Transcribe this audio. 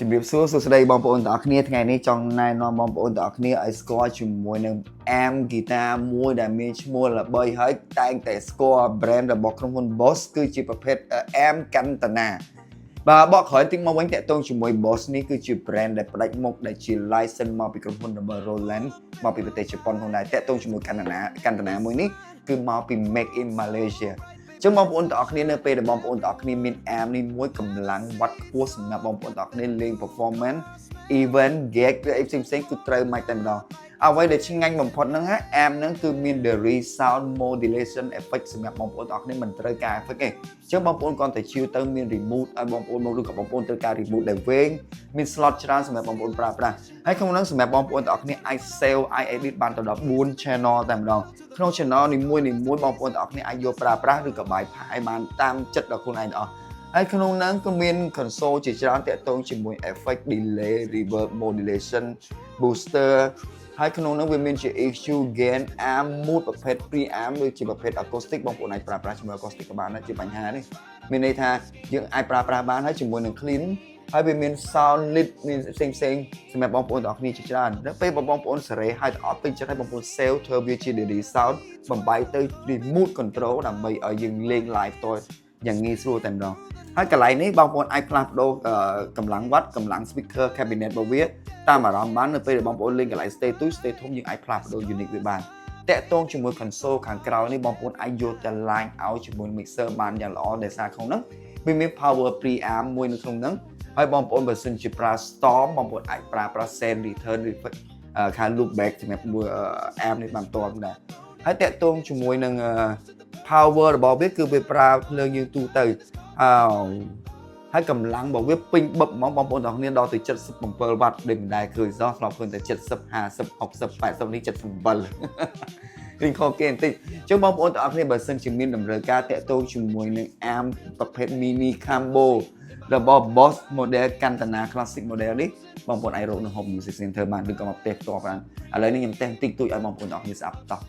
ជំរាបសួរសួស្តីបងប្អូនទាំងអស់គ្នាថ្ងៃនេះចង់ណែនាំបងប្អូនទាំងអស់គ្នាឲ្យស្គាល់ជាមួយនឹង amp guitar មួយដែលមានឈ្មោះល្បីហើយតែងតែស្គាល់ brand របស់ក្រុមហ៊ុន Boss គឺជាប្រភេទ amp Cantana បាទបកក្រោយតិចមកវិញតាក់ទងជាមួយ Boss នេះគឺជា brand ដែលផ្ដាច់មុខដែលជា license មកពីក្រុមហ៊ុន Roland មកពីប្រទេសជប៉ុនផងដែរតាក់ទងជាមួយ Cantana មួយនេះគឺមកពី Make in Malaysia ចឹងបងប្អូនទាំងអស់គ្នានៅពេលដែលបងប្អូនទាំងអស់គ្នាមាន amp នេះមួយកម្លាំងវ៉ាត់ខ្ពស់សម្រាប់បងប្អូនទាំងអស់គ្នាលេង performance event gig ឬអីផ្សេងៗគឺត្រូវមកតែម្ដងអ្វីដែលឆ្ងាញ់បំផុតហ្នឹង amp ហ្នឹងគឺមាន the resound modulation effect សម្រាប់បងប្អូនទាំងអស់គ្នាមិនត្រូវការ effect ទេចឹងបងប្អូនគ្រាន់តែជឿទៅមាន remote ឲ្យបងប្អូនមកឬក៏បងប្អូនត្រូវការ remote ដែលវែងមាន slot ច្រើនសម្រាប់បងប្អូនប្រើប្រាស់ហើយក្នុងហ្នឹងសម្រាប់បងប្អូនទាំងអស់គ្នាអាច save អាច edit បានទៅដល់4 channel តែម្ដងក្នុង channel នីមួយៗបងប្អូនទាំងអស់គ្នាអាចយកប្រើប្រាស់ឬក៏បាយផាយបានតាមចិត្តរបស់ខ្លួនឯងទាំងអស់ហើយក្នុងហ្នឹងក៏មាន console ជាច្រើនតាក់ទងជាមួយ effect delay reverb modulation booster ហើយក្នុងហ្នឹងវាមានជា EQ gain arm mood ប្រភេទ pre-arm ដូចជាប្រភេទ acoustic បងប្អូនអាចប្រើប្រាស់ជាមួយ acoustic ក៏បានដែរជាបញ្ហានេះមានន័យថាយើងអាចប្រើប្រាស់បានហើយជាមួយនឹង clean ហើយវាមាន sound lid មានផ្សេងសម្រាប់បងប្អូនទាំងអស់គ្នាជាច្រើនដល់ពេលបងប្អូនសេរីហើយអត់ពេញចិត្តឲ្យបងប្អូន save ធ្វើវាជា daily sound បំបីទៅ remote control ដើម្បីឲ្យយើងលេង live ផ្ទាល់យ៉ាងងាយស្រួលតែម្ដងហើយកន្លែងនេះបងប្អូនអាចផ្លាស់ប្ដូរកម្លាំងវ៉ាត់កម្លាំង speaker cabinet របស់វាតាមអារម្មណ៍បាននៅពេលដែលបងប្អូនលេងកន្លែង stay ទូច stay ធំយើងអាចផ្លាស់ប្ដូរ unique វាបានតាក់ទងជាមួយ console ខាងក្រោយនេះបងប្អូនអាចយកទៅ line out ជាមួយ mixer បានយ៉ាងល្អដោយសារក្នុងហ្នឹងវាមាន power preamp មួយនៅក្នុងហ្នឹងហើយបងប្អូនបើសិនជាប្រើ storm បងប្អូនអាចប្រើ send return reflect ខាង loop back សម្រាប់ amp នេះបានតបដែរហើយតាក់ទងជាមួយនឹង power របស់វាគឺវាប្រើភ្លើងយើងទូទៅហើយកម្លាំងរបស់វាពេញបឹបហ្មងបងប្អូនទាំងគ្នាដល់ទៅ77វ៉ាត់ដូចមិនដែលឃើញសោះធ្លាប់ឃើញតែ70 50 60 80នេះ77វិញខុសគេបន្តិចចឹងបងប្អូនទាំងអស់គ្នាបើសិនជាមានតម្រូវការតាក់ទងជាមួយនឹង amp ប្រភេទ mini combo របស់ Boss model Cantana Classic model នេះបងប្អូនអាចរកនៅ Home Music Center បានឬក៏មកផ្ទះផ្ទាល់បានឥឡូវនេះខ្ញុំផ្ទះតិចតួចឲ្យបងប្អូនទាំងអស់គ្នាស្ដាប់តោះ